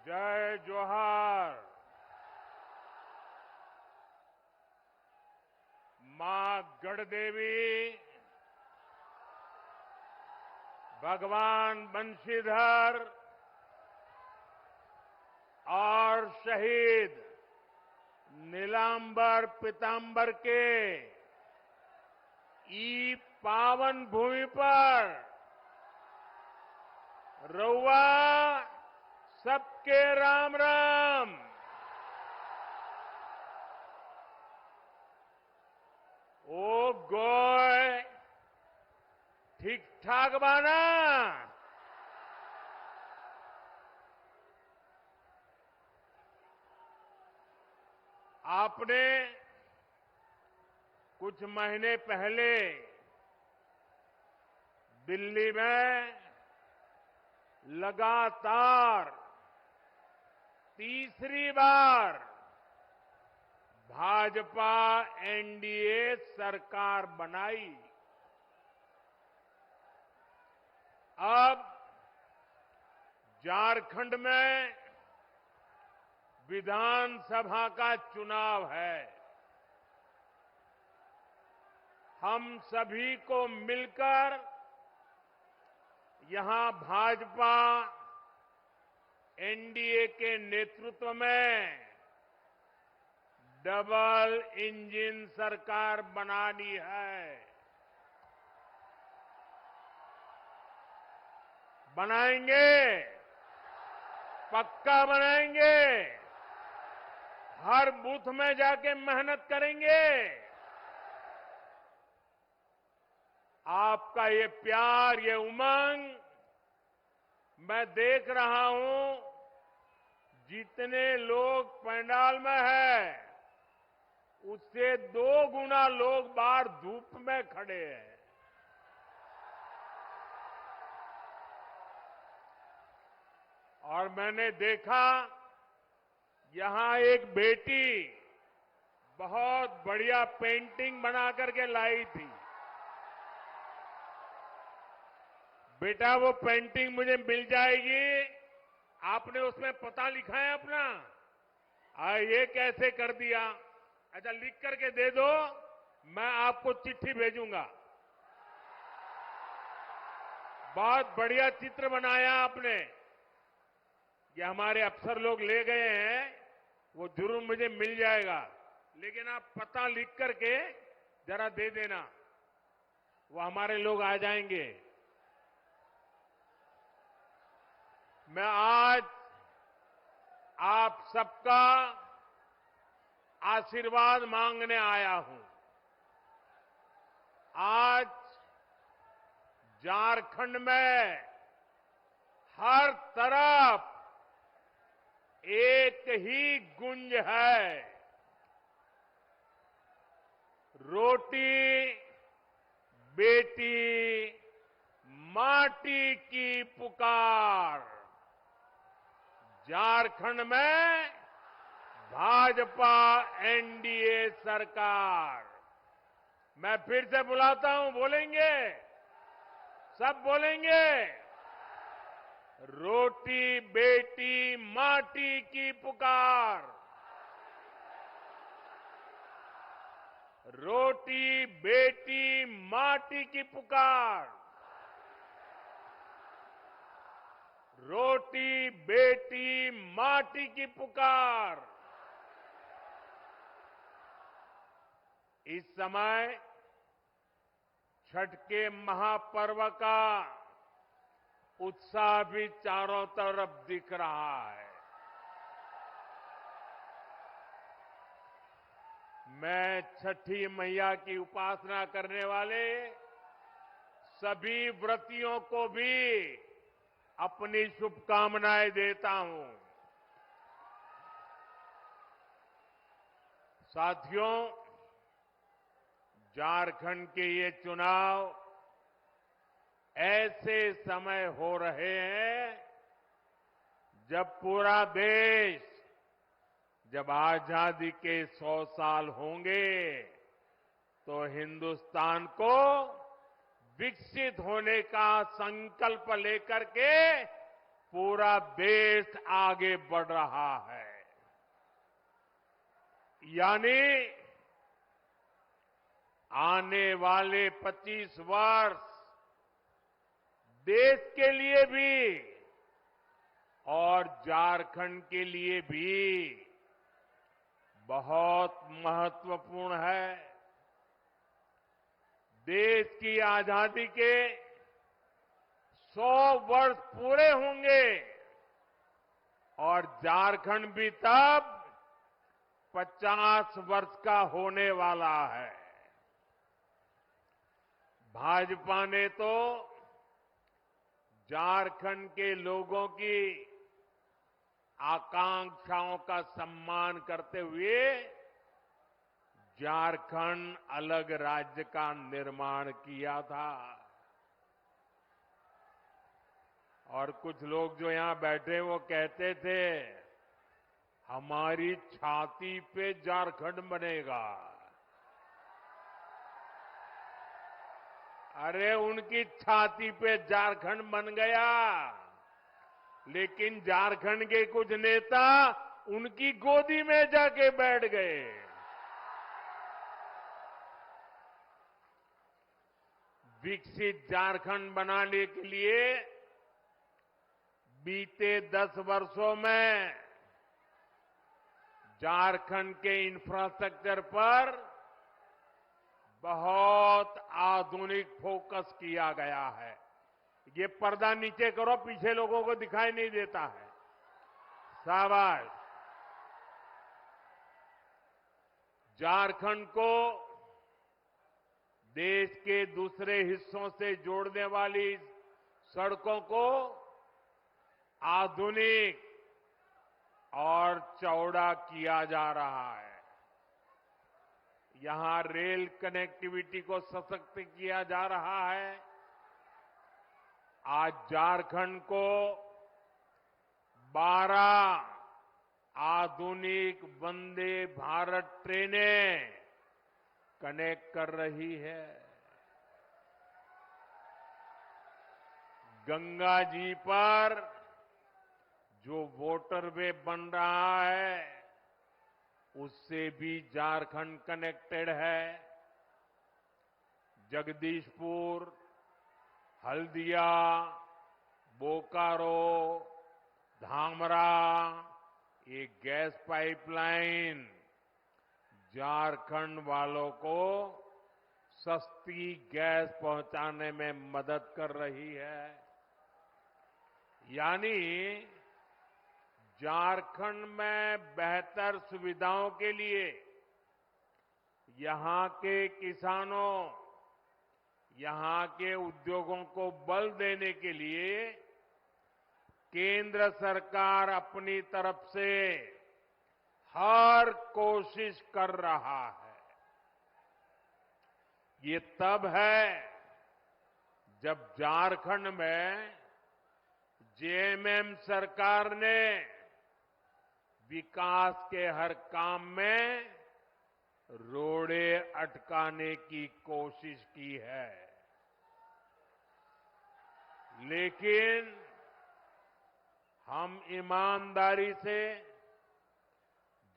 जय जोहार। मां गढ़देवी, भगवान बंशीधर और शहीद नीलांबर पीतांबर के ई पावन भूमि पर रउआ सबके राम राम। ओ गोय ठीक ठाक बाना? आपने कुछ महीने पहले दिल्ली में लगातार तीसरी बार भाजपा एनडीए सरकार बनाई। अब झारखंड में विधानसभा का चुनाव है। हम सभी को मिलकर यहां भाजपा एनडीए के नेतृत्व में डबल इंजन सरकार बनानी है। बनाएंगे, पक्का बनाएंगे। हर बूथ में जाके मेहनत करेंगे। आपका ये प्यार, ये उमंग मैं देख रहा हूं। जितने लोग पंडाल में हैं, उससे 2 गुना लोग बाहर धूप में खड़े हैं। और मैंने देखा यहां एक बेटी बहुत बढ़िया पेंटिंग बना करके लाई थी। बेटा, वो पेंटिंग मुझे मिल जाएगी? आपने उसमें पता लिखा है अपना? ये कैसे कर दिया? अच्छा, लिख करके दे दो, मैं आपको चिट्ठी भेजूंगा। बहुत बढ़िया चित्र बनाया आपने। ये हमारे अफसर लोग ले गए हैं, वो जरूर मुझे मिल जाएगा। लेकिन आप पता लिख करके जरा दे देना, वो हमारे लोग आ जाएंगे। मैं आज आप सबका आशीर्वाद मांगने आया हूं। आज झारखंड में हर तरफ एक ही गुंज है, रोटी बेटी माटी की पुकार। झारखंड में भाजपा एनडीए सरकार। मैं फिर से बुलाता हूं, बोलेंगे? सब बोलेंगे? रोटी बेटी माटी की पुकार। रोटी बेटी माटी की पुकार। रोटी बेटी माटी की पुकार। इस समय छठ के महापर्व का उत्साह भी चारों तरफ दिख रहा है। मैं छठी मैया की उपासना करने वाले सभी व्रतियों को भी अपनी शुभकामनाएं देता हूं। साथियों, झारखंड के ये चुनाव ऐसे समय हो रहे हैं जब पूरा देश, जब आजादी के 100 साल होंगे तो हिंदुस्तान को विकसित होने का संकल्प लेकर के पूरा देश आगे बढ़ रहा है। यानी आने वाले 25 वर्ष देश के लिए भी और झारखंड के लिए भी बहुत महत्वपूर्ण है। देश की आजादी के 100 वर्ष पूरे होंगे और झारखंड भी तब 50 वर्ष का होने वाला है। भाजपा ने तो झारखंड के लोगों की आकांक्षाओं का सम्मान करते हुए झारखंड अलग राज्य का निर्माण किया था। और कुछ लोग जो यहां बैठे वो कहते थे हमारी छाती पे झारखंड बनेगा। अरे उनकी छाती पे झारखंड बन गया, लेकिन झारखंड के कुछ नेता उनकी गोदी में जाके बैठ गए। विकसित झारखंड बनाने के लिए बीते 10 वर्षों में झारखंड के इंफ्रास्ट्रक्चर पर बहुत आधुनिक फोकस किया गया है। ये पर्दा नीचे करो, पीछे लोगों को दिखाई नहीं देता है। शाबाश। झारखंड को देश के दूसरे हिस्सों से जोड़ने वाली सड़कों को आधुनिक और चौड़ा किया जा रहा है। यहां रेल कनेक्टिविटी को सशक्त किया जा रहा है। आज झारखंड को 12 आधुनिक वंदे भारत ट्रेनें कनेक्ट कर रही है। गंगा जी पर जो वाटरवे बन रहा है उससे भी झारखंड कनेक्टेड है। जगदीशपुर, हल्दिया, बोकारो, धामरा, ये गैस पाइपलाइन झारखंड वालों को सस्ती गैस पहुंचाने में मदद कर रही है। यानी झारखंड में बेहतर सुविधाओं के लिए यहां के किसानों, यहां के उद्योगों को बल देने के लिए केंद्र सरकार अपनी तरफ से हर कोशिश कर रहा है। ये तब है जब झारखंड में जेएमएम सरकार ने विकास के हर काम में रोड़े अटकाने की कोशिश की है। लेकिन हम ईमानदारी से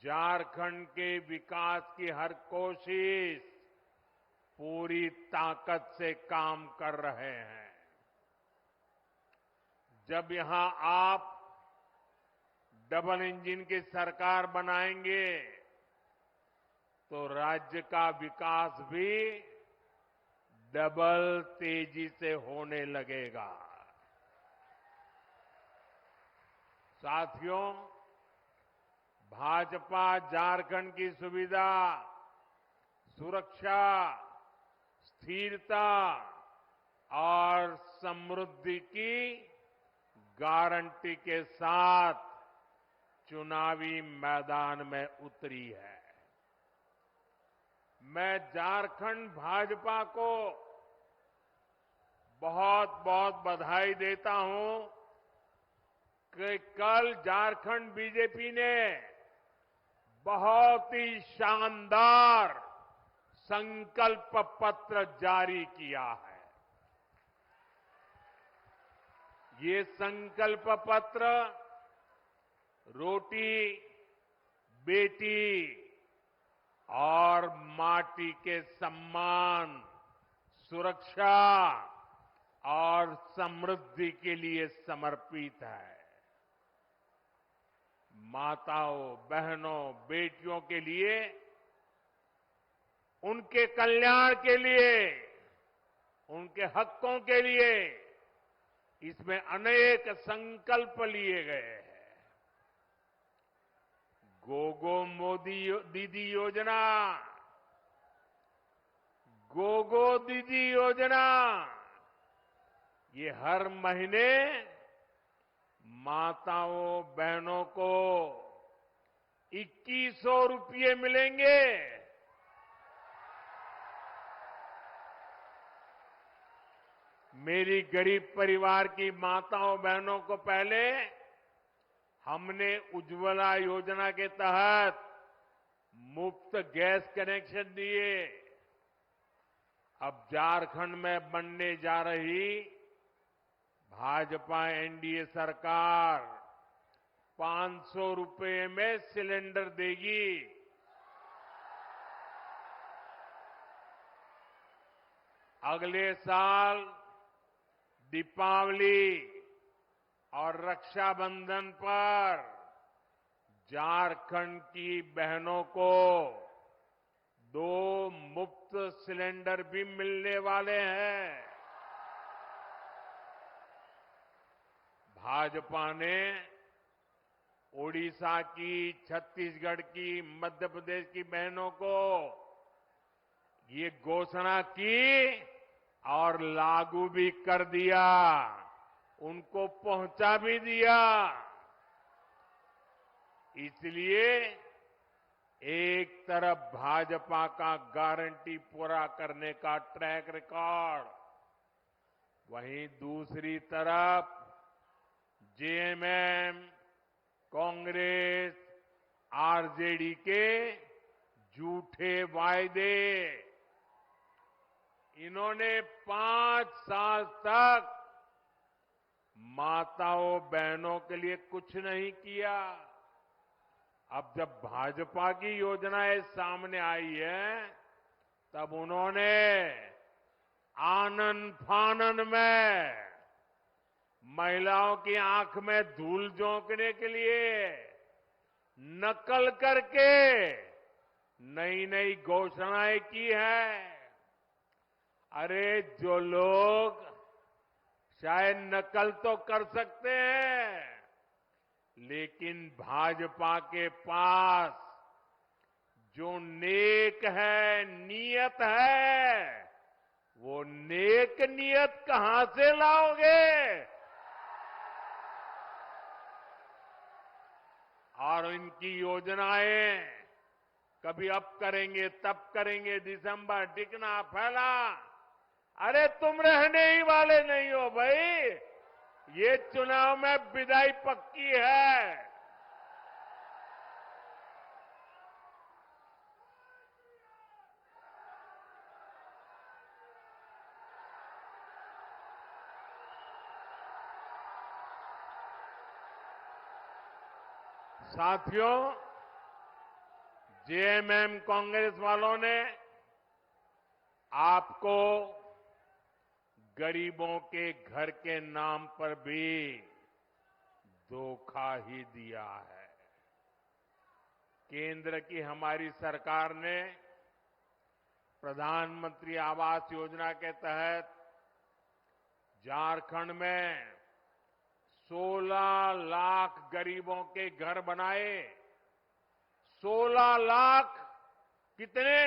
झारखंड के विकास की हर कोशिश पूरी ताकत से काम कर रहे हैं। जब यहां आप डबल इंजन की सरकार बनाएंगे तो राज्य का विकास भी डबल तेजी से होने लगेगा। साथियों, भाजपा झारखंड की सुविधा, सुरक्षा, स्थिरता और समृद्धि की गारंटी के साथ चुनावी मैदान में उतरी है। मैं झारखंड भाजपा को बहुत बहुत बधाई देता हूं कि कल झारखंड बीजेपी ने बहुत ही शानदार संकल्प पत्र जारी किया है। ये संकल्प पत्र रोटी, बेटी और माटी के सम्मान, सुरक्षा और समृद्धि के लिए समर्पित है। माताओं, बहनों, बेटियों के लिए, उनके कल्याण के लिए, उनके हकों के लिए इसमें अनेक संकल्प लिए गए हैं। गोगो मोदी दीदी योजना, गोगो दीदी योजना, ये हर महीने माताओं, बहनों को 2100 रुपये मिलेंगे। मेरी गरीब परिवार की माताओं, बहनों को पहले हमने उज्ज्वला योजना के तहत मुफ्त गैस कनेक्शन दिए। अब झारखंड में बनने जा रही भाजपा एनडीए सरकार 500 रुपये में सिलेंडर देगी। अगले साल दीपावली और रक्षाबंधन पर झारखंड की बहनों को 2 मुफ्त सिलेंडर भी मिलने वाले हैं। भाजपा ने ओडिशा की, छत्तीसगढ़ की, मध्य प्रदेश की बहनों को ये घोषणा की और लागू भी कर दिया, उनको पहुंचा भी दिया। इसलिए एक तरफ भाजपा का गारंटी पूरा करने का ट्रैक रिकॉर्ड, वहीं दूसरी तरफ जेएमएम, कांग्रेस, आरजेडी के झूठे वायदे। इन्होंने 5 साल तक माताओं, बहनों के लिए कुछ नहीं किया। अब जब भाजपा की योजनाएं सामने आई है, तब उन्होंने आनन फानन में महिलाओं की आंख में धूल झोंकने के लिए नकल करके नई नई घोषणाएं की है। अरे जो लोग शायद नकल तो कर सकते हैं, लेकिन भाजपा के पास जो नेक है, नियत है, वो नेक नियत कहां से लाओगे? और इनकी योजनाएं कभी अब करेंगे, तब करेंगे, दिसंबर टिकना फैला। अरे तुम रहने ही वाले नहीं हो भाई, ये चुनाव में विदाई पक्की है। साथियों, जेएमएम कांग्रेस वालों ने आपको गरीबों के घर के नाम पर भी धोखा ही दिया है। केंद्र की हमारी सरकार ने प्रधानमंत्री आवास योजना के तहत झारखंड में 16 लाख गरीबों के घर बनाए। 16 लाख कितने?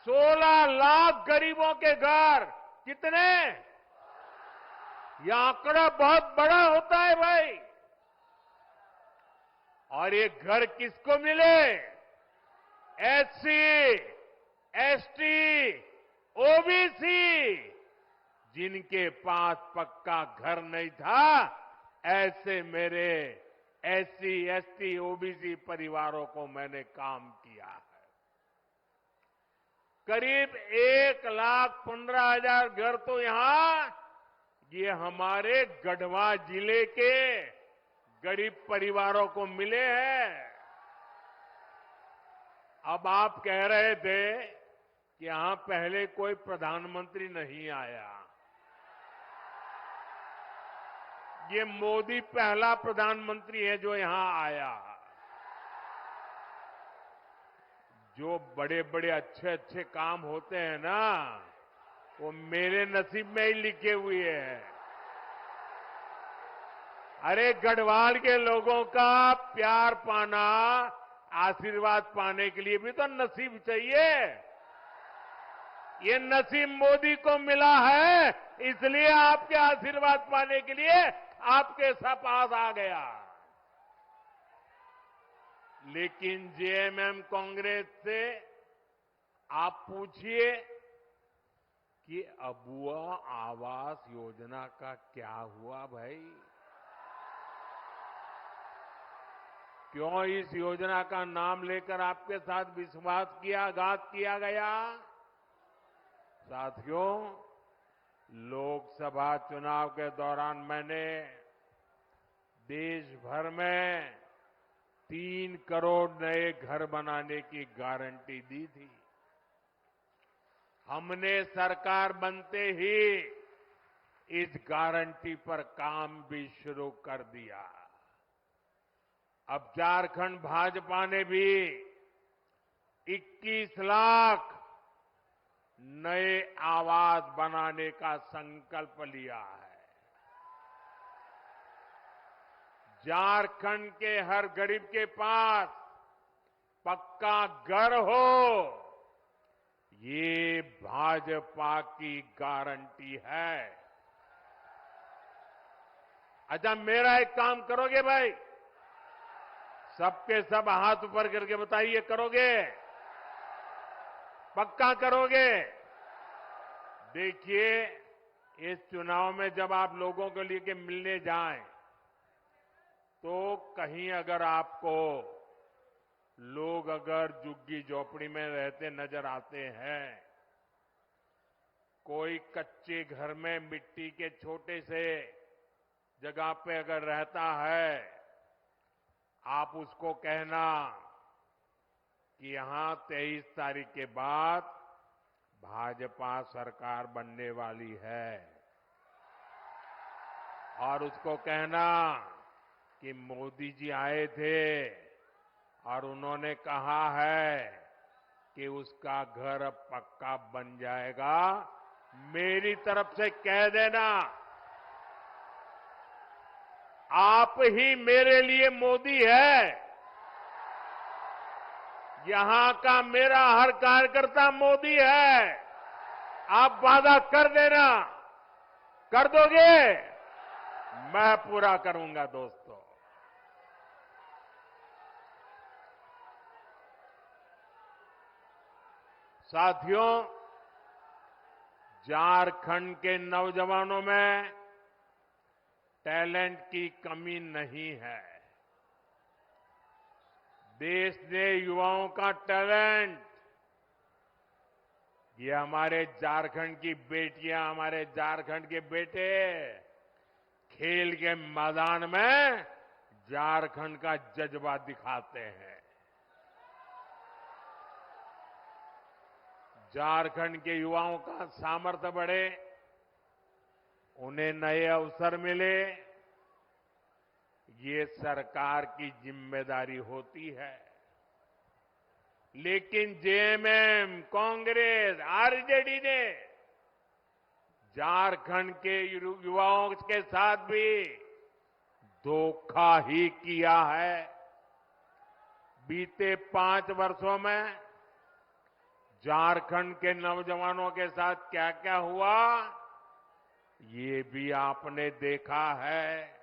16 लाख गरीबों के घर कितने? यह आंकड़ा बहुत बड़ा होता है भाई। और ये घर किसको मिले? एससी, एसटी, ओबीसी, जिनके पास पक्का घर नहीं था, ऐसे मेरे एससी, एसटी, ओबीसी परिवारों को मैंने काम किया है। करीब 1,15,000 घर तो यहां ये हमारे गढ़वा जिले के गरीब परिवारों को मिले हैं। अब आप कह रहे थे कि यहां पहले कोई प्रधानमंत्री नहीं आया। ये मोदी पहला प्रधानमंत्री है जो यहां आया। जो बड़े बड़े अच्छे अच्छे काम होते हैं ना, वो मेरे नसीब में ही लिखे हुए हैं। अरे गढ़वाल के लोगों का प्यार पाना, आशीर्वाद पाने के लिए भी तो नसीब चाहिए। ये नसीब मोदी को मिला है, इसलिए आपके आशीर्वाद पाने के लिए आपके पास आ गया। लेकिन जेएमएम कांग्रेस से आप पूछिए कि अबुआ आवास योजना का क्या हुआ भाई? क्यों इस योजना का नाम लेकर आपके साथ विश्वासघात किया गया? साथियों, लोकसभा चुनाव के दौरान मैंने देश भर में 3 करोड़ नए घर बनाने की गारंटी दी थी। हमने सरकार बनते ही इस गारंटी पर काम भी शुरू कर दिया। अब झारखंड भाजपा ने भी 21 लाख नए आवास बनाने का संकल्प लिया है। झारखंड के हर गरीब के पास पक्का घर हो, ये भाजपा की गारंटी है। अच्छा, मेरा एक काम करोगे भाई? सबके सब हाथ ऊपर करके बताइए, करोगे? पक्का करोगे? देखिए, इस चुनाव में जब आप लोगों के लिए मिलने जाएं, तो कहीं अगर आपको लोग अगर झुग्गी झोपड़ी में रहते नजर आते हैं, कोई कच्चे घर में मिट्टी के छोटे से जगह पे अगर रहता है, आप उसको कहना कि यहां 23 तारीख के बाद भाजपा सरकार बनने वाली है, और उसको कहना कि मोदी जी आए थे और उन्होंने कहा है कि उसका घर अब पक्का बन जाएगा। मेरी तरफ से कह देना, आप ही मेरे लिए मोदी है। यहां का मेरा हर कार्यकर्ता मोदी है। आप वादा कर देना, कर दोगे? मैं पूरा करूंगा दोस्तों। साथियों, झारखंड के नौजवानों में टैलेंट की कमी नहीं है। देश ने युवाओं का टैलेंट, ये हमारे झारखंड की बेटियां, हमारे झारखंड के बेटे खेल के मैदान में झारखंड का जज्बा दिखाते हैं। झारखंड के युवाओं का सामर्थ्य बढ़े, उन्हें नए अवसर मिले, ये सरकार की जिम्मेदारी होती है। लेकिन जेएमएम, कांग्रेस, आरजेडी ने झारखंड के युवाओं के साथ भी धोखा ही किया है। बीते 5 वर्षों में झारखंड के नौजवानों के साथ क्या क्या हुआ, ये भी आपने देखा है।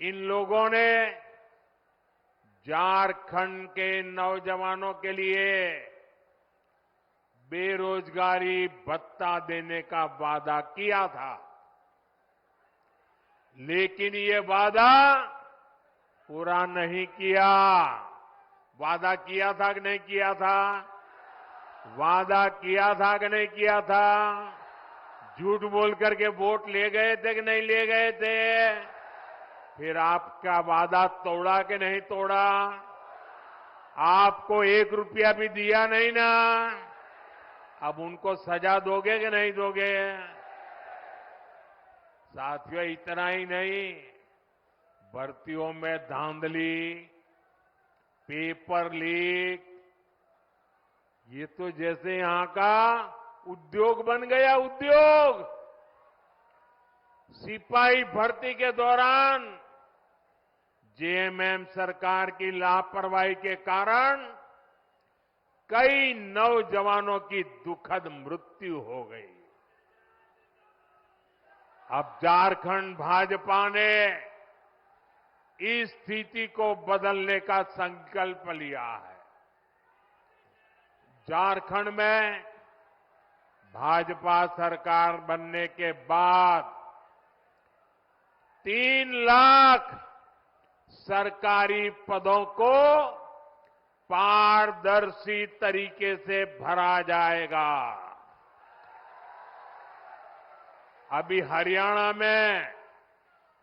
इन लोगों ने झारखंड के नौजवानों के लिए बेरोजगारी भत्ता देने का वादा किया था, लेकिन ये वादा पूरा नहीं किया। वादा किया था कि नहीं किया था? वादा किया था कि नहीं किया था? झूठ बोल करके वोट ले गए थे कि नहीं ले गए थे? फिर आपका वादा तोड़ा कि नहीं तोड़ा? आपको 1 रुपया भी दिया नहीं ना? अब उनको सजा दोगे कि नहीं दोगे? साथियों, इतना ही नहीं, भर्तियों में धांधली, पेपर लीक, ये तो जैसे यहां का उद्योग बन गया, उद्योग। सिपाही भर्ती के दौरान जेएमएम सरकार की लापरवाही के कारण कई नौजवानों की दुखद मृत्यु हो गई। अब झारखंड भाजपा ने इस स्थिति को बदलने का संकल्प लिया है। झारखंड में भाजपा सरकार बनने के बाद 3 लाख सरकारी पदों को पारदर्शी तरीके से भरा जाएगा। अभी हरियाणा में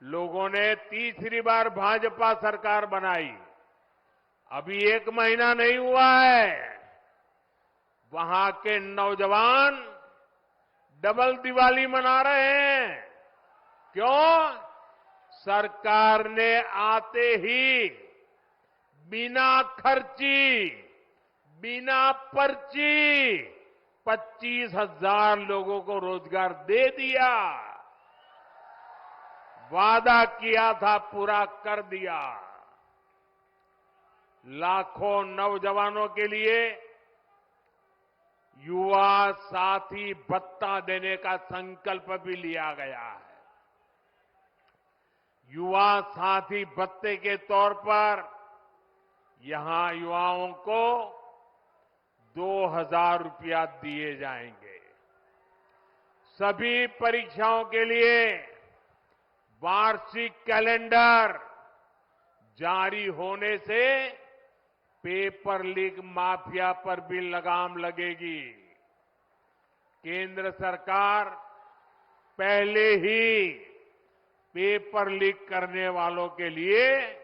लोगों ने तीसरी बार भाजपा सरकार बनाई। अभी 1 महीना नहीं हुआ है, वहां के नौजवान डबल दिवाली मना रहे हैं। क्यों? सरकार ने आते ही बिना खर्ची, बिना पर्ची 25,000 लोगों को रोजगार दे दिया। वादा किया था, पूरा कर दिया। लाखों नौजवानों के लिए युवा साथी भत्ता देने का संकल्प भी लिया गया है। युवा साथी भत्ते के तौर पर यहां युवाओं को 2,000 रुपया दिए जाएंगे। सभी परीक्षाओं के लिए वार्षिक कैलेंडर जारी होने से पेपर लीक माफिया पर भी लगाम लगेगी। केंद्र सरकार पहले ही पेपर लीक करने वालों के लिए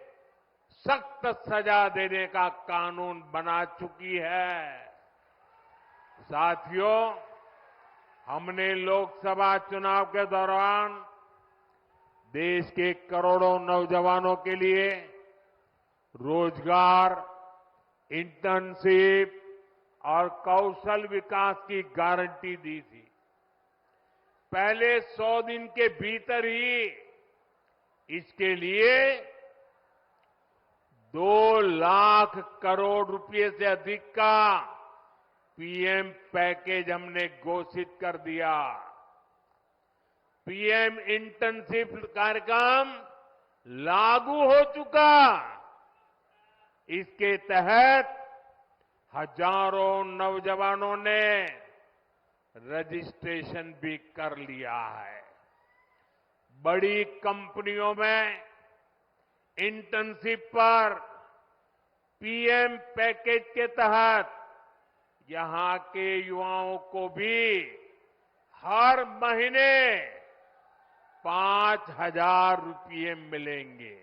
सख्त सजा देने का कानून बना चुकी है। साथियों, हमने लोकसभा चुनाव के दौरान देश के करोड़ों नौजवानों के लिए रोजगार, इंटर्नशिप और कौशल विकास की गारंटी दी थी। पहले 100 दिन के भीतर ही इसके लिए 2 लाख करोड़ रुपए से अधिक का पीएम पैकेज हमने घोषित कर दिया। पीएम इंटर्नशिप कार्यक्रम लागू हो चुका। इसके तहत हजारों नौजवानों ने रजिस्ट्रेशन भी कर लिया है। बड़ी कंपनियों में इंटर्नशिप पर पीएम पैकेज के तहत यहां के युवाओं को भी हर महीने 5,000 रुपये मिलेंगे।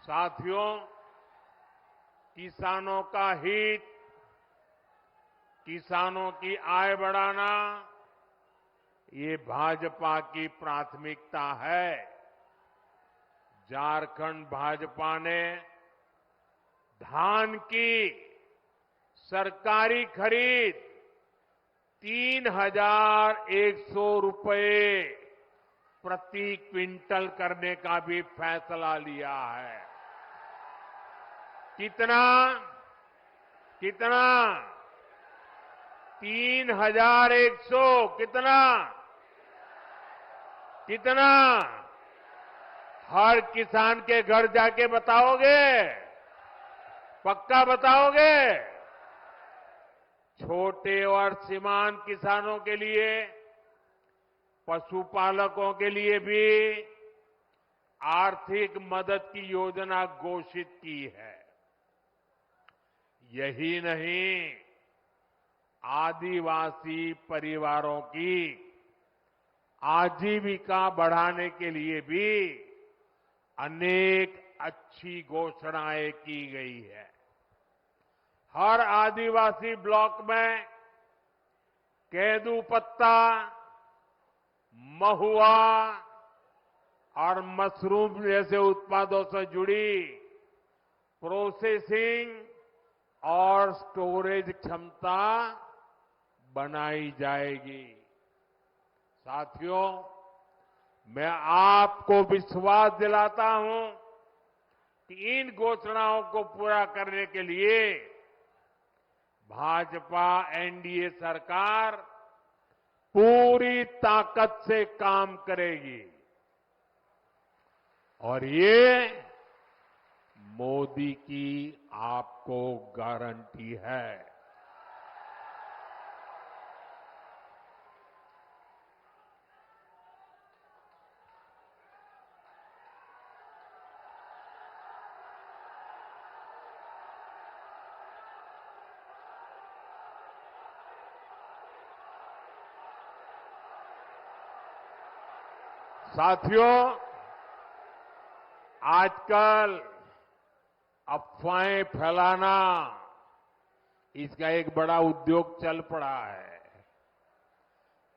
साथियों, किसानों का हित, किसानों की आय बढ़ाना, ये भाजपा की प्राथमिकता है। झारखंड भाजपा ने धान की सरकारी खरीद 3,100 रुपये प्रति क्विंटल करने का भी फैसला लिया है। कितना? कितना? 3,100। कितना? कितना? हर किसान के घर जाके बताओगे? पक्का बताओगे? छोटे और सीमांत किसानों के लिए, पशुपालकों के लिए भी आर्थिक मदद की योजना घोषित की है। यही नहीं, आदिवासी परिवारों की आजीविका बढ़ाने के लिए भी अनेक अच्छी घोषणाएं की गई है। हर आदिवासी ब्लॉक में केदू पत्ता, महुआ और मशरूम जैसे उत्पादों से जुड़ी प्रोसेसिंग और स्टोरेज क्षमता बनाई जाएगी। साथियों, मैं आपको विश्वास दिलाता हूं कि इन घोषणाओं को पूरा करने के लिए भाजपा एनडीए सरकार पूरी ताकत से काम करेगी और ये मोदी की आपको गारंटी है। साथियों, आजकल अफवाहें फैलाना इसका एक बड़ा उद्योग चल पड़ा है।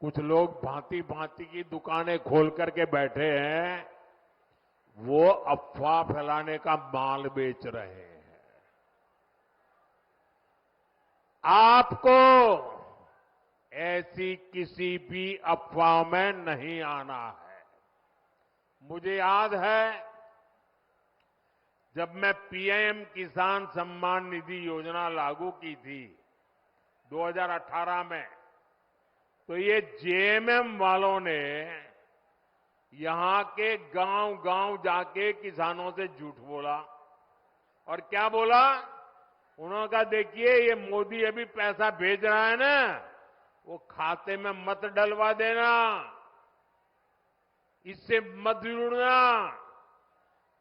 कुछ लोग भांति भांति की दुकानें खोल करके बैठे हैं, वो अफवाह फैलाने का माल बेच रहे हैं। आपको ऐसी किसी भी अफवाह में नहीं आना है। मुझे याद है जब मैं पीएम किसान सम्मान निधि योजना लागू की थी 2018 में, तो ये जेएमएम वालों ने यहां के गांव-गांव जाके किसानों से झूठ बोला। और क्या बोला? उन्होंने कहा, देखिए ये मोदी अभी पैसा भेज रहा है ना, वो खाते में मत डलवा देना, इससे मत जुड़ना,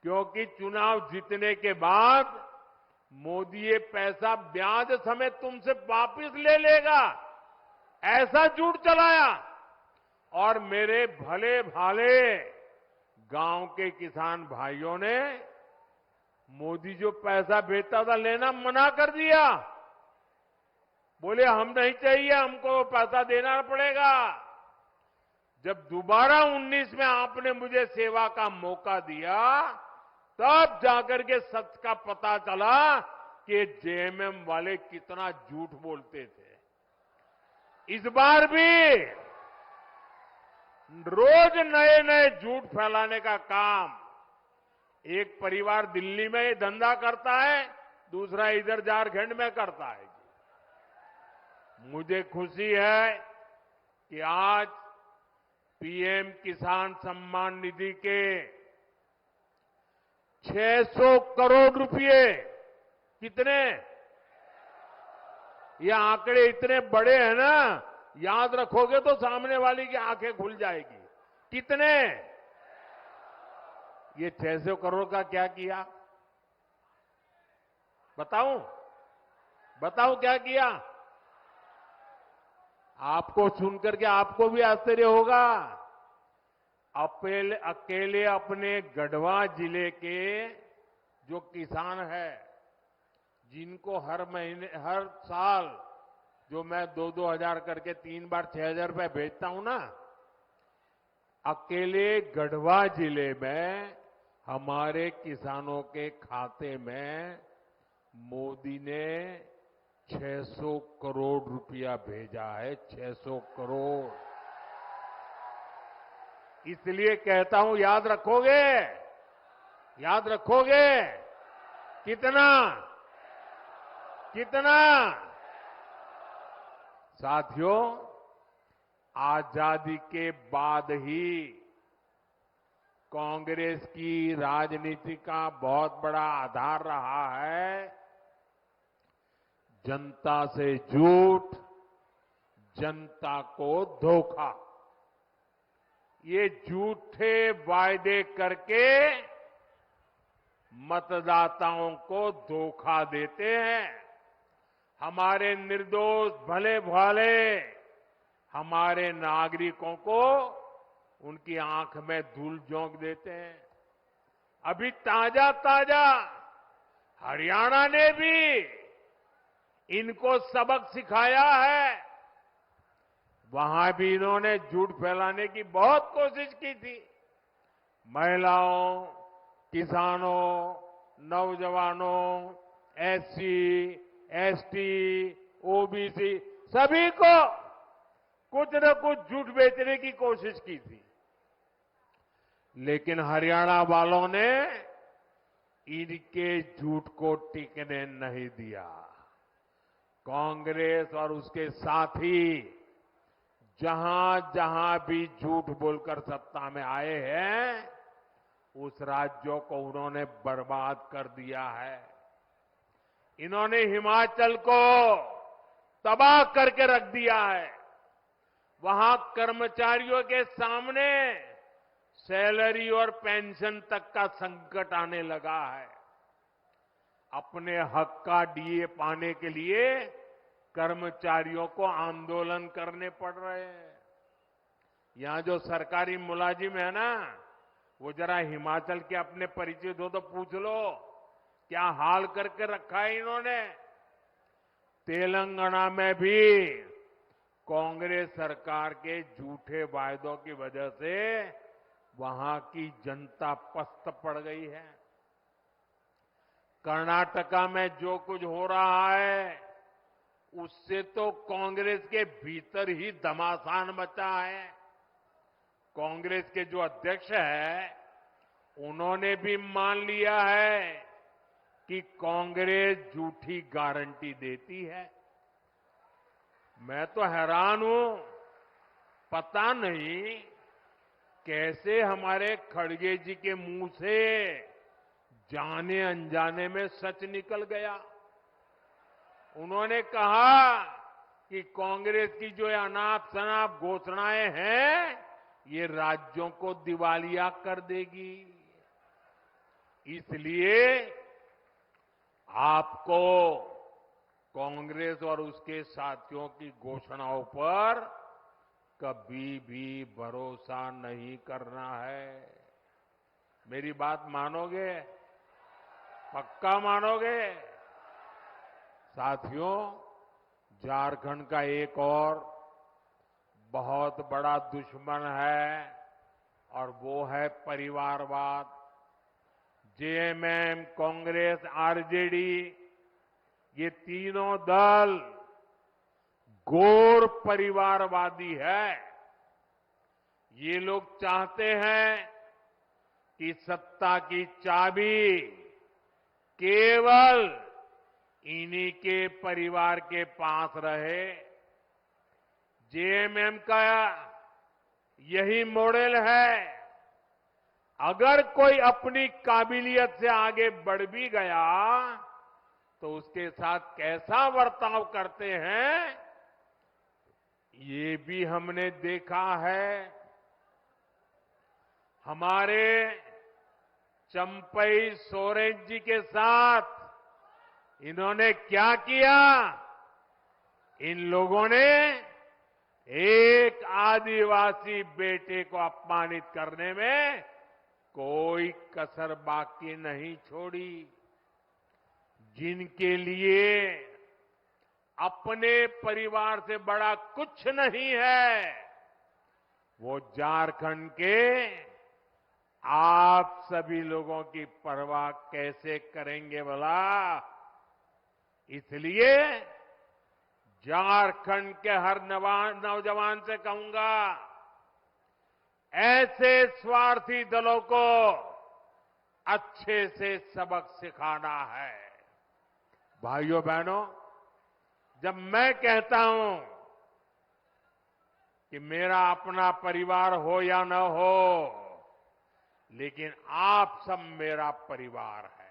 क्योंकि चुनाव जीतने के बाद मोदी ये पैसा ब्याज समेत तुमसे वापस ले लेगा, ऐसा झूठ चलाया। और मेरे भले भाले गांव के किसान भाइयों ने मोदी जो पैसा भेजता था लेना मना कर दिया। बोले हम नहीं चाहिए, हमको पैसा देना पड़ेगा। जब दोबारा 19 में आपने मुझे सेवा का मौका दिया, तब जाकर के सच का पता चला कि जेएमएम वाले कितना झूठ बोलते थे। इस बार भी रोज नए नए झूठ फैलाने का काम एक परिवार दिल्ली में धंधा करता है, दूसरा इधर झारखंड में करता है। मुझे खुशी है कि आज पीएम किसान सम्मान निधि के 600 करोड़ रुपए, कितने? ये आंकड़े इतने बड़े हैं ना, याद रखोगे तो सामने वाली की आंखें खुल जाएगी। कितने? ये 600 करोड़ का क्या किया? बताऊं क्या किया? आपको सुनकर के आपको भी आश्चर्य होगा। अकेले अपने गढ़वा जिले के जो किसान है, जिनको हर महीने हर साल जो मैं 2-2 हजार करके 3 बार 6,000 रुपए भेजता हूं ना, अकेले गढ़वा जिले में हमारे किसानों के खाते में मोदी ने 600 करोड़ रुपया भेजा है। 600 करोड़। इसलिए कहता हूं, याद रखोगे? याद रखोगे? कितना? कितना? साथियों, आजादी के बाद ही कांग्रेस की राजनीति का बहुत बड़ा आधार रहा है जनता से झूठ, जनता को धोखा। ये झूठे वायदे करके मतदाताओं को धोखा देते हैं। हमारे निर्दोष भले भाले हमारे नागरिकों को उनकी आंख में धूल झोंक देते हैं। अभी ताजा ताजा हरियाणा ने भी इनको सबक सिखाया है। वहां भी इन्होंने झूठ फैलाने की बहुत कोशिश की थी। महिलाओं, किसानों, नौजवानों, एससी, एसटी, ओबीसी सभी को कुछ न कुछ झूठ बेचने की कोशिश की थी। लेकिन हरियाणा वालों ने इनके झूठ को टिकने नहीं दिया। कांग्रेस और उसके साथी जहां जहां भी झूठ बोलकर सत्ता में आए हैं, उस राज्यों को उन्होंने बर्बाद कर दिया है। इन्होंने हिमाचल को तबाह करके रख दिया है। वहां कर्मचारियों के सामने सैलरी और पेंशन तक का संकट आने लगा है। अपने हक का डीए पाने के लिए कर्मचारियों को आंदोलन करने पड़ रहे हैं। यहां जो सरकारी मुलाजिम है ना, वो जरा हिमाचल के अपने परिचित हो तो पूछ लो क्या हाल करके रखा है इन्होंने। तेलंगाना में भी कांग्रेस सरकार के झूठे वायदों की वजह से वहां की जनता पस्त पड़ गई है। कर्नाटका में जो कुछ हो रहा है उससे तो कांग्रेस के भीतर ही घमासान मचा है। कांग्रेस के जो अध्यक्ष है उन्होंने भी मान लिया है कि कांग्रेस झूठी गारंटी देती है। मैं तो हैरान हूं, पता नहीं कैसे हमारे खड़गे जी के मुंह से जाने अनजाने में सच निकल गया। उन्होंने कहा कि कांग्रेस की जो अनाप शनाप घोषणाएं हैं ये राज्यों को दिवालिया कर देगी। इसलिए आपको कांग्रेस और उसके साथियों की घोषणाओं पर कभी भी भरोसा नहीं करना है। मेरी बात मानोगे? पक्का मानोगे? साथियों, झारखंड का एक और बहुत बड़ा दुश्मन है और वो है परिवारवाद। जेएमएम, कांग्रेस, आरजेडी ये तीनों दल घोर परिवारवादी है। ये लोग चाहते हैं कि सत्ता की चाबी केवल इन्हीं के परिवार के पास रहे। जेएमएम का यही मॉडल है। अगर कोई अपनी काबिलियत से आगे बढ़ भी गया तो उसके साथ कैसा बर्ताव करते हैं ये भी हमने देखा है। हमारे चंपई सोरेन जी के साथ इन्होंने क्या किया? इन लोगों ने एक आदिवासी बेटे को अपमानित करने में कोई कसर बाकी नहीं छोड़ी। जिनके लिए अपने परिवार से बड़ा कुछ नहीं है, वो झारखंड के आप सभी लोगों की परवाह कैसे करेंगे भला? इसलिए झारखंड के हर नौजवान से कहूंगा, ऐसे स्वार्थी दलों को अच्छे से सबक सिखाना है। भाइयों बहनों, जब मैं कहता हूं कि मेरा अपना परिवार हो या न हो, लेकिन आप सब मेरा परिवार है।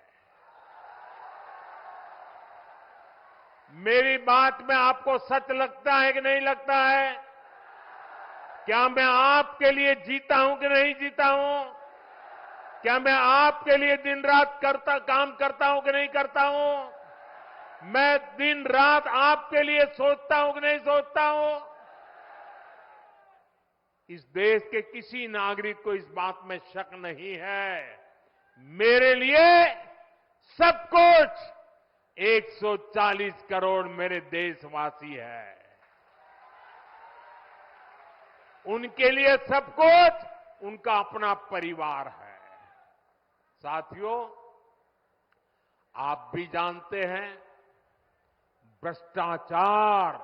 मेरी बात में आपको सच लगता है कि नहीं लगता है? क्या मैं आपके लिए जीता हूं कि नहीं जीता हूं? क्या मैं आपके लिए दिन रात काम करता हूं कि नहीं करता हूं? मैं दिन रात आपके लिए सोचता हूं कि नहीं सोचता हूं। इस देश के किसी नागरिक को इस बात में शक नहीं है, मेरे लिए सब कुछ 140 करोड़ मेरे देशवासी हैं। उनके लिए सब कुछ उनका अपना परिवार है। साथियों, आप भी जानते हैं, भ्रष्टाचार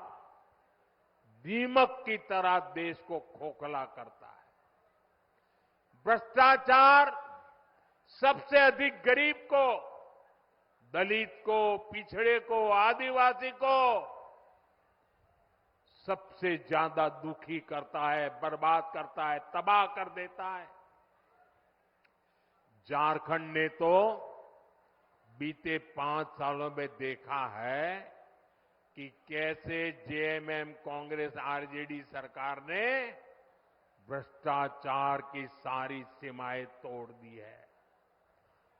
दीमक की तरह देश को खोखला करता है। भ्रष्टाचार सबसे अधिक गरीब को, दलित को, पिछड़े को, आदिवासी को सबसे ज्यादा दुखी करता है, बर्बाद करता है, तबाह कर देता है। झारखंड ने तो बीते 5 सालों में देखा है कि कैसे जेएमएम, कांग्रेस, आरजेडी सरकार ने भ्रष्टाचार की सारी सीमाएं तोड़ दी है।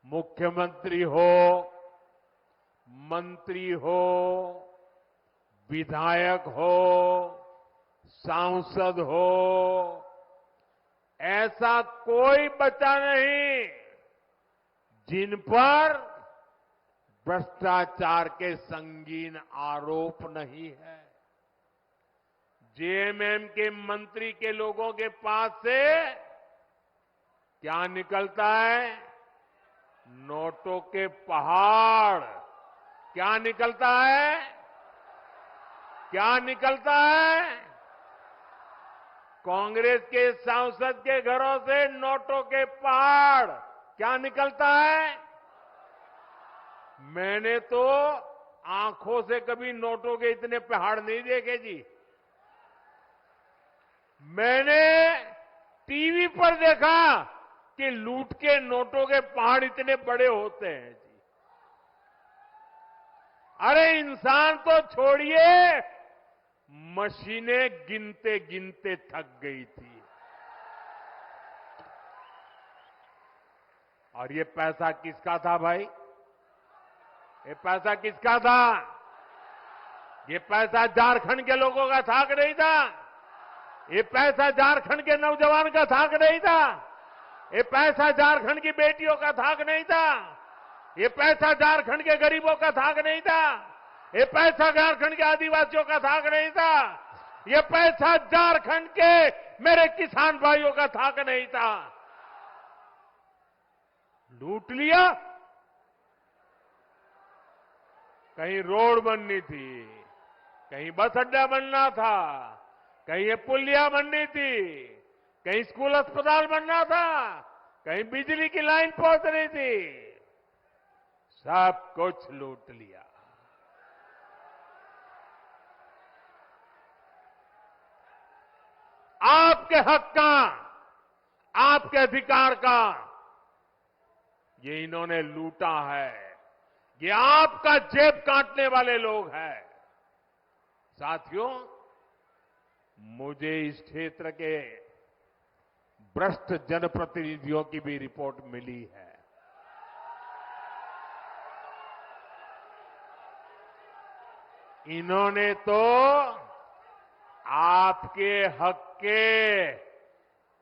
मुख्यमंत्री हो, मंत्री हो, विधायक हो, सांसद हो, ऐसा कोई बचा नहीं जिन पर भ्रष्टाचार के संगीन आरोप नहीं है। जेएमएम के मंत्री के लोगों के पास से क्या निकलता है? नोटों के पहाड़। क्या निकलता है? क्या निकलता है? कांग्रेस के सांसद के घरों से नोटों के पहाड़। क्या निकलता है? मैंने तो आंखों से कभी नोटों के इतने पहाड़ नहीं देखे जी। मैंने टीवी पर देखा कि लूट के नोटों के पहाड़ इतने बड़े होते हैं जी। अरे इंसान तो छोड़िए, मशीनें गिनते गिनते थक गई थी। और ये पैसा किसका था भाई? ये पैसा किसका था? ये पैसा झारखंड के लोगों का था कि नहीं था? ये पैसा झारखंड के नौजवान का था कि नहीं था? ये पैसा झारखंड की बेटियों का था कि नहीं था? ये पैसा झारखंड के गरीबों का था कि नहीं था? ये पैसा झारखंड के आदिवासियों का था कि नहीं था? ये पैसा झारखंड के मेरे किसान भाइयों का था कि नहीं था? लूट लिया। कहीं रोड बननी थी, कहीं बस अड्डा बनना था, कहीं ये पुलिया बननी थी, कहीं स्कूल अस्पताल बनना था, कहीं बिजली की लाइन पहुंच रही थी। सब कुछ लूट लिया। आपके हक का, आपके अधिकार का ये इन्होंने लूटा है। ये आपका जेब काटने वाले लोग हैं। साथियों, मुझे इस क्षेत्र के भ्रष्ट जनप्रतिनिधियों की भी रिपोर्ट मिली है। इन्होंने तो आपके हक के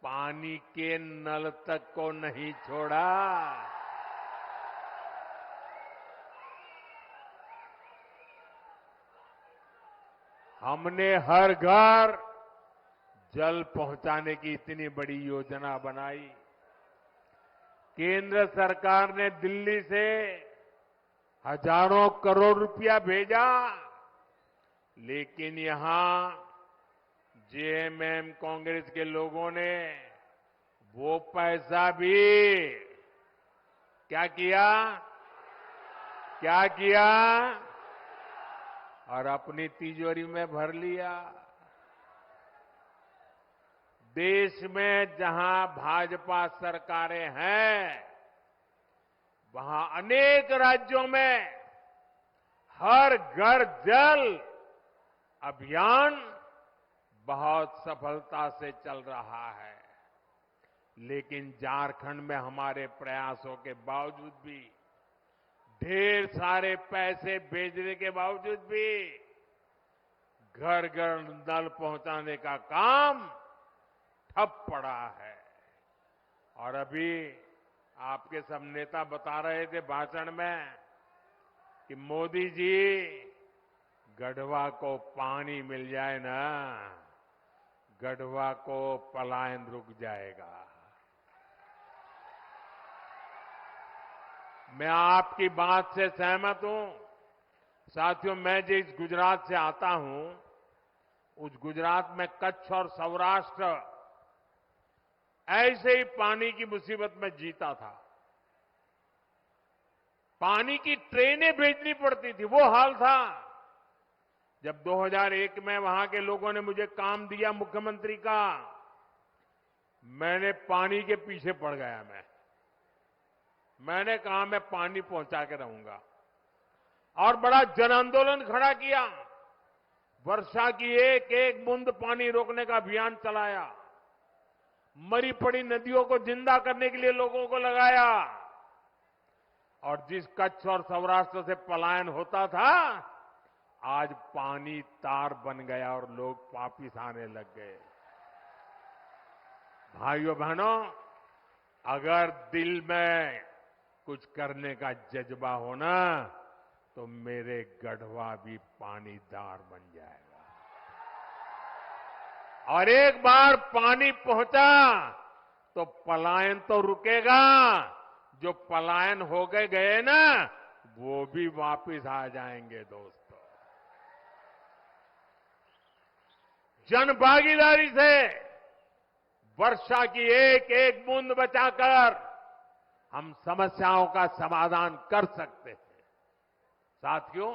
पानी के नल तक को नहीं छोड़ा। हमने हर घर जल पहुंचाने की इतनी बड़ी योजना बनाई। केंद्र सरकार ने दिल्ली से हजारों करोड़ रुपया भेजा, लेकिन यहां जेएमएम, कांग्रेस के लोगों ने वो पैसा भी क्या किया? क्या किया? और अपनी तिजोरी में भर लिया। देश में जहां भाजपा सरकारें हैं, वहां अनेक राज्यों में हर घर जल अभियान बहुत सफलता से चल रहा है। लेकिन झारखंड में हमारे प्रयासों के बावजूद भी ढेर सारे पैसे भेजने के बावजूद भी घर घर नल पहुंचाने का काम ठप पड़ा है। और अभी आपके सब नेता बता रहे थे भाषण में कि मोदी जी गढ़वा को पानी मिल जाए ना, गढ़वा को पलायन रुक जाएगा। मैं आपकी बात से सहमत हूं। साथियों, मैं जिस गुजरात से आता हूं, उस गुजरात में कच्छ और सौराष्ट्र ऐसे ही पानी की मुसीबत में जीता था। पानी की ट्रेनें भेजनी पड़ती थी, वो हाल था। जब 2001 में वहां के लोगों ने मुझे काम दिया मुख्यमंत्री का, मैंने पानी के पीछे पड़ गया। मैंने कहा मैं पानी पहुंचा के रहूंगा और बड़ा जन आंदोलन खड़ा किया। वर्षा की एक एक बूंद पानी रोकने का अभियान चलाया। मरी पड़ी नदियों को जिंदा करने के लिए लोगों को लगाया। और जिस कच्छ और सौराष्ट्र से पलायन होता था, आज पानी तार बन गया और लोग वापिस आने लग गए। भाइयों बहनों, अगर दिल में कुछ करने का जज्बा हो ना, तो मेरे गढ़वा भी पानीदार बन जाएगा। और एक बार पानी पहुंचा तो पलायन तो रुकेगा। जो पलायन हो गए ना, वो भी वापिस आ जाएंगे दोस्तों। जन भागीदारी से वर्षा की एक एक बूंद बचाकर हम समस्याओं का समाधान कर सकते हैं। साथियों,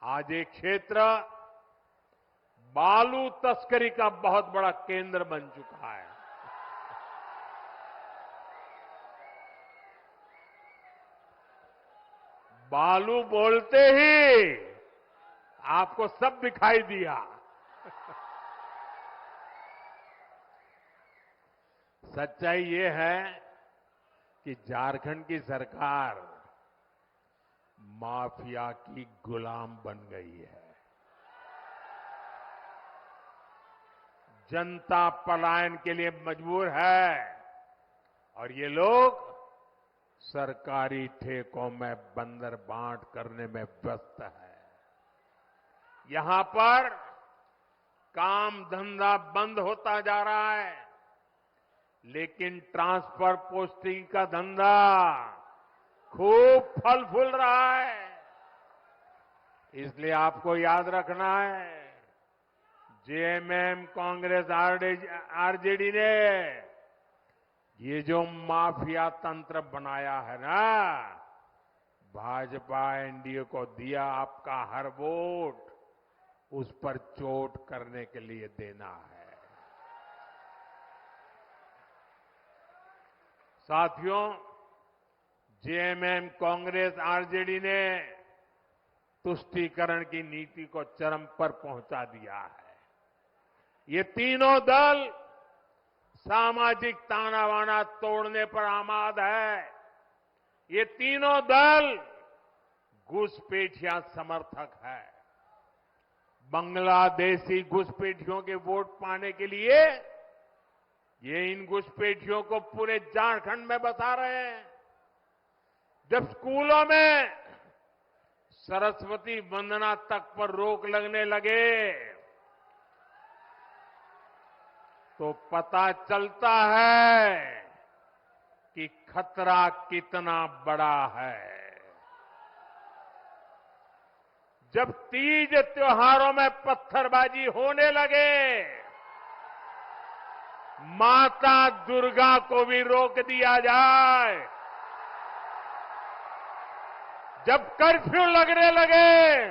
आज एक क्षेत्र बालू तस्करी का बहुत बड़ा केंद्र बन चुका है। बालू बोलते ही आपको सब दिखाई दिया। सच्चाई ये है कि झारखंड की सरकार माफिया की गुलाम बन गई है। जनता पलायन के लिए मजबूर है और ये लोग सरकारी ठेकों में बंदर बांट करने में व्यस्त है। यहां पर काम धंधा बंद होता जा रहा है, लेकिन ट्रांसफर पोस्टिंग का धंधा खूब फल फूल रहा है। इसलिए आपको याद रखना है, जेएमएम, कांग्रेस, आरजेडी ने ये जो माफिया तंत्र बनाया है ना, भाजपा एनडीए को दिया आपका हर वोट उस पर चोट करने के लिए देना है। साथियों, जेएमएम, कांग्रेस, आरजेडी ने तुष्टीकरण की नीति को चरम पर पहुंचा दिया है। ये तीनों दल सामाजिक तानाबाना तोड़ने पर आमाद है। ये तीनों दल घुसपैठिया समर्थक है। बांग्लादेशी घुसपैठियों के वोट पाने के लिए ये इन घुसपैठियों को पूरे झारखंड में बसा रहे हैं। जब स्कूलों में सरस्वती वंदना तक पर रोक लगने लगे तो पता चलता है कि खतरा कितना बड़ा है। जब तीज त्योहारों में पत्थरबाजी होने लगे, माता दुर्गा को भी रोक दिया जाए। जब कर्फ्यू लगने लगे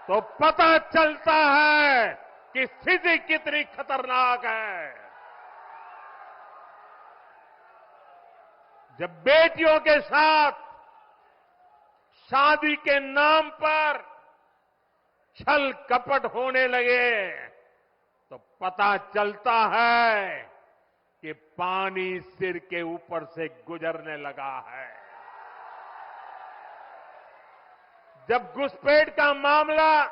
तो पता चलता है कि स्थिति कितनी खतरनाक है। जब बेटियों के साथ शादी के नाम पर छल कपट होने लगे तो पता चलता है कि पानी सिर के ऊपर से गुजरने लगा है। जब घुसपैठ का मामला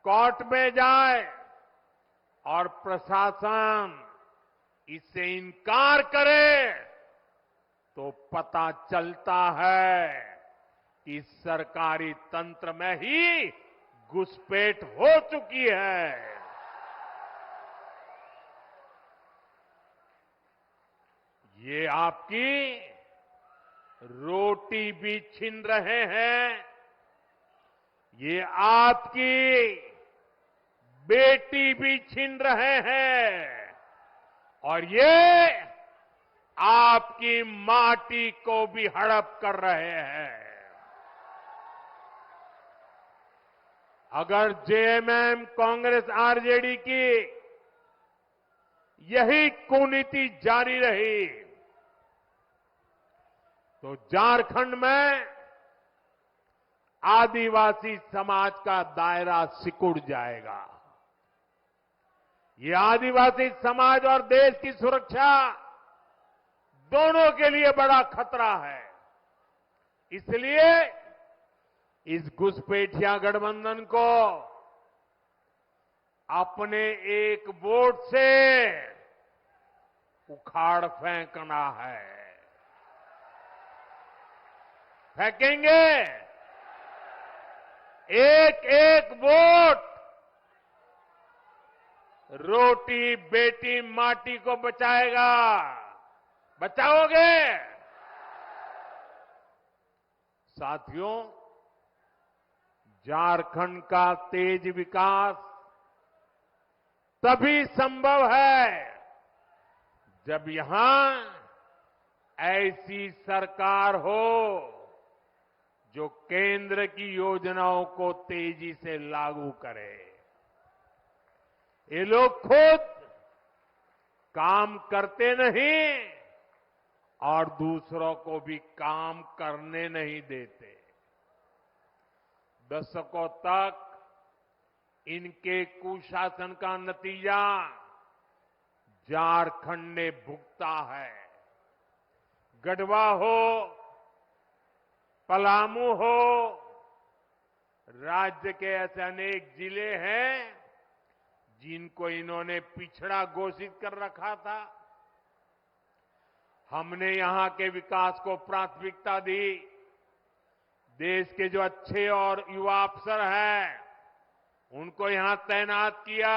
कोर्ट में जाए और प्रशासन इससे इनकार करे तो पता चलता है कि सरकारी तंत्र में ही घुसपैठ हो चुकी है। ये आपकी रोटी भी छीन रहे हैं, ये आपकी बेटी भी छीन रहे हैं और ये आपकी माटी को भी हड़प कर रहे हैं। अगर जेएमएम, कांग्रेस, आरजेडी की यही कुनीति जारी रही तो झारखंड में आदिवासी समाज का दायरा सिकुड़ जाएगा। ये आदिवासी समाज और देश की सुरक्षा दोनों के लिए बड़ा खतरा है। इसलिए इस घुसपैठिया गठबंधन को अपने एक वोट से उखाड़ फेंकना है। फेंकेंगे। एक एक वोट रोटी, बेटी, माटी को बचाएगा। बचाओगे? साथियों, झारखंड का तेज विकास तभी संभव है जब यहां ऐसी सरकार हो जो केंद्र की योजनाओं को तेजी से लागू करे। ये लोग खुद काम करते नहीं और दूसरों को भी काम करने नहीं देते। दशकों तक इनके कुशासन का नतीजा झारखंड ने भुगता है। गढ़वा हो, पलामू हो, राज्य के ऐसे अनेक जिले हैं जिनको इन्होंने पिछड़ा घोषित कर रखा था। हमने यहां के विकास को प्राथमिकता दी। देश के जो अच्छे और युवा अफसर हैं उनको यहां तैनात किया।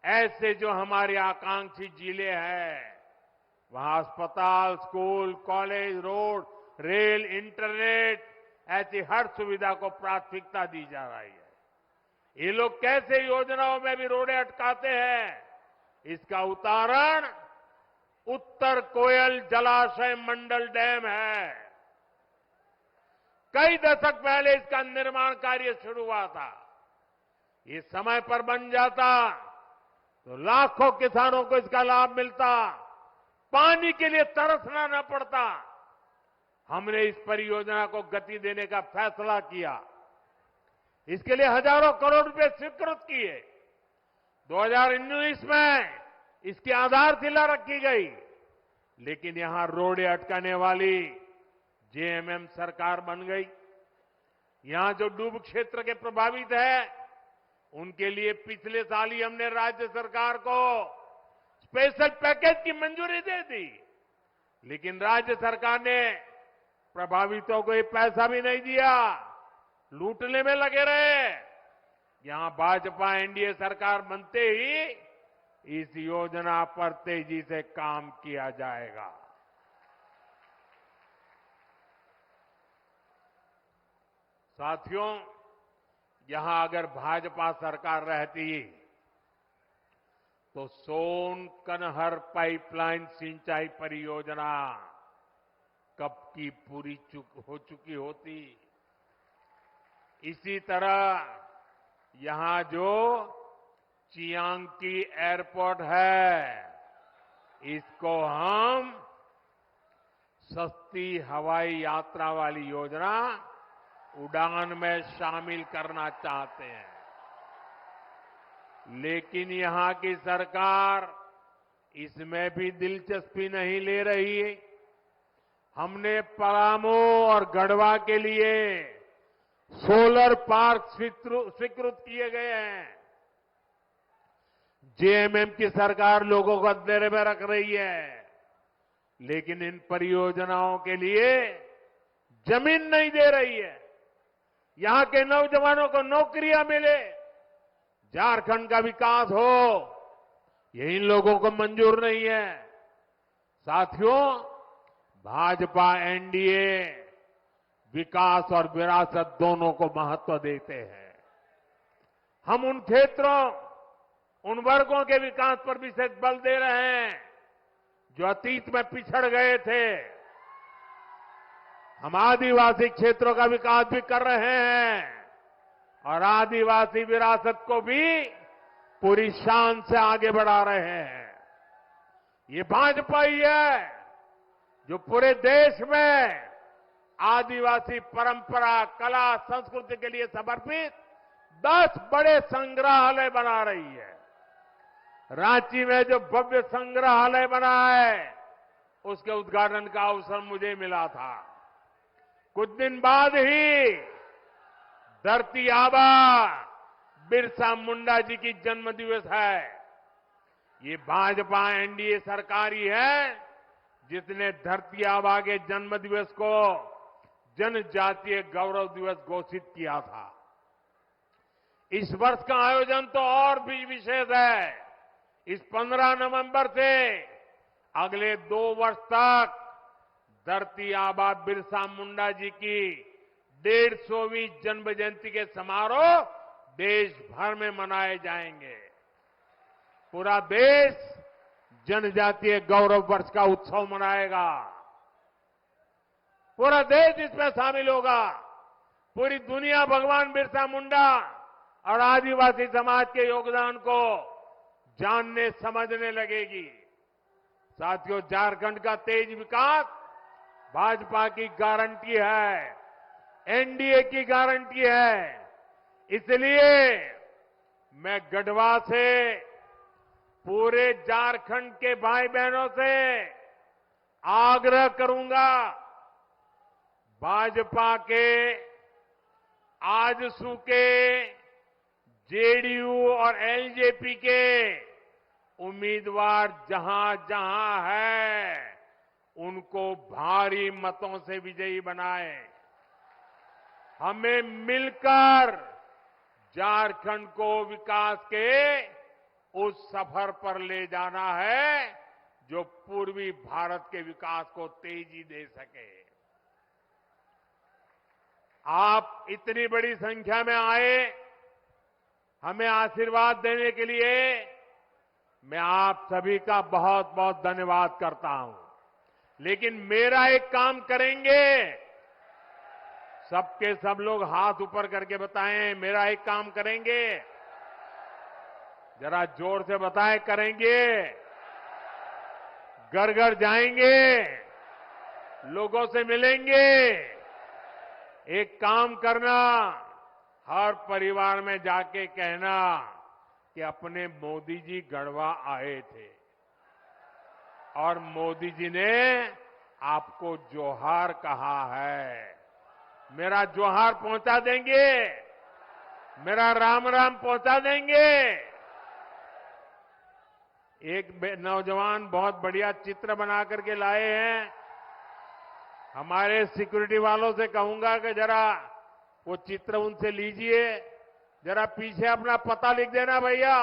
ऐसे जो हमारे आकांक्षी जिले हैं वहां अस्पताल, school, college, road, rail, internet ऐसी हर सुविधा को प्राथमिकता दी जा रही है। ये लोग कैसे योजनाओं में भी रोड़े अटकाते हैं, इसका उदाहरण उत्तर कोयल जलाशय मंडल डैम है। कई दशक पहले इसका निर्माण कार्य शुरू हुआ था। ये समय पर बन जाता तो लाखों किसानों को इसका लाभ मिलता, पानी के लिए तरसना न पड़ता। हमने इस परियोजना को गति देने का फैसला किया। इसके लिए हजारों करोड़ रुपए स्वीकृत किए। 2019 में इसकी आधारशिला रखी गई, लेकिन यहां रोड़े अटकाने वाली जेएमएम सरकार बन गई। यहां जो डूब क्षेत्र के प्रभावित है उनके लिए पिछले साल ही हमने राज्य सरकार को स्पेशल पैकेज की मंजूरी दे दी, लेकिन राज्य सरकार ने प्रभावितों को ये पैसा भी नहीं दिया, लूटने में लगे रहे। यहां भाजपा एनडीए सरकार बनते ही इस योजना पर तेजी से काम किया जाएगा। साथियों, यहां अगर भाजपा सरकार रहती तो सोन कनहर पाइपलाइन सिंचाई परियोजना कब की पूरी हो चुकी होती। इसी तरह यहां जो चियांकी एयरपोर्ट है, इसको हम सस्ती हवाई यात्रा वाली योजना उड़ान में शामिल करना चाहते हैं, लेकिन यहां की सरकार इसमें भी दिलचस्पी नहीं ले रही है। हमने पलामू और गढ़वा के लिए सोलर पार्क स्वीकृत किए गए हैं। जेएमएम की सरकार लोगों को अंधेरे में रख रही है, लेकिन इन परियोजनाओं के लिए जमीन नहीं दे रही है। यहां के नौजवानों को नौकरियां मिले, झारखंड का विकास हो, ये इन लोगों को मंजूर नहीं है। साथियों, भाजपा एनडीए विकास और विरासत दोनों को महत्व देते हैं। हम उन क्षेत्रों, उन वर्गों के विकास पर विशेष बल दे रहे हैं जो अतीत में पिछड़ गए थे। हम आदिवासी क्षेत्रों का विकास भी कर रहे हैं और आदिवासी विरासत को भी पूरी शान से आगे बढ़ा रहे हैं। ये भाजपा ही है जो पूरे देश में आदिवासी परंपरा, कला, संस्कृति के लिए समर्पित 10 बड़े संग्रहालय बना रही है। रांची में जो भव्य संग्रहालय बना है, उसके उद्घाटन का अवसर मुझे मिला था। कुछ दिन बाद ही धरती आबा बिरसा मुंडा जी की जन्म दिवस है। ये भाजपा एनडीए सरकार ही है जिसने धरती आबा के जन्म दिवस को जनजातीय गौरव दिवस घोषित किया था। इस वर्ष का आयोजन तो और भी विशेष है। इस 15 नवंबर से अगले 2 वर्ष तक धरती आबा बिरसा मुंडा जी की 150वीं जन्म जयंती के समारोह देश भर में मनाए जाएंगे। पूरा देश जनजातीय गौरव वर्ष का उत्सव मनाएगा। पूरा देश इसमें शामिल होगा। पूरी दुनिया भगवान बिरसा मुंडा और आदिवासी समाज के योगदान को जानने समझने लगेगी। साथियों, झारखंड का तेज विकास भाजपा की गारंटी है, एनडीए की गारंटी है। इसलिए मैं गढ़वा से पूरे झारखंड के भाई बहनों से आग्रह करूंगा, भाजपा के आजसू के जेडीयू और एलजेपी के उम्मीदवार जहां जहां है, उनको भारी मतों से विजयी बनाए। हमें मिलकर झारखंड को विकास के उस सफर पर ले जाना है जो पूर्वी भारत के विकास को तेजी दे सके। आप इतनी बड़ी संख्या में आए, हमें आशीर्वाद देने के लिए मैं आप सभी का बहुत बहुत धन्यवाद करता हूं। लेकिन मेरा एक काम करेंगे, सबके सब लोग हाथ ऊपर करके बताएं, मेरा एक काम करेंगे। जरा जोर से बताएं, करेंगे। घर घर जाएंगे, लोगों से मिलेंगे। एक काम करना, हर परिवार में जाके कहना कि अपने मोदी जी गढ़वा आए थे और मोदी जी ने आपको जोहार कहा है। मेरा जोहार पहुंचा देंगे, मेरा राम राम पहुंचा देंगे। एक नौजवान बहुत बढ़िया चित्र बना करके लाए हैं। हमारे सिक्योरिटी वालों से कहूंगा कि जरा वो चित्र उनसे लीजिए। जरा पीछे अपना पता लिख देना भैया,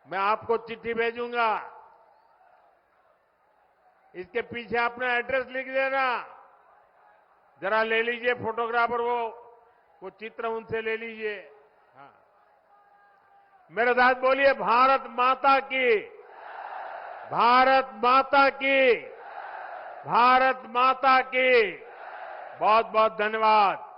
मैं आपको चिट्ठी भेजूंगा। इसके पीछे अपना एड्रेस लिख देना। जरा ले लीजिए फोटोग्राफर, वो चित्र उनसे ले लीजिए। हाँ, मेरे साथ बोलिए, भारत माता की, भारत माता की, भारत माता की। बहुत बहुत धन्यवाद।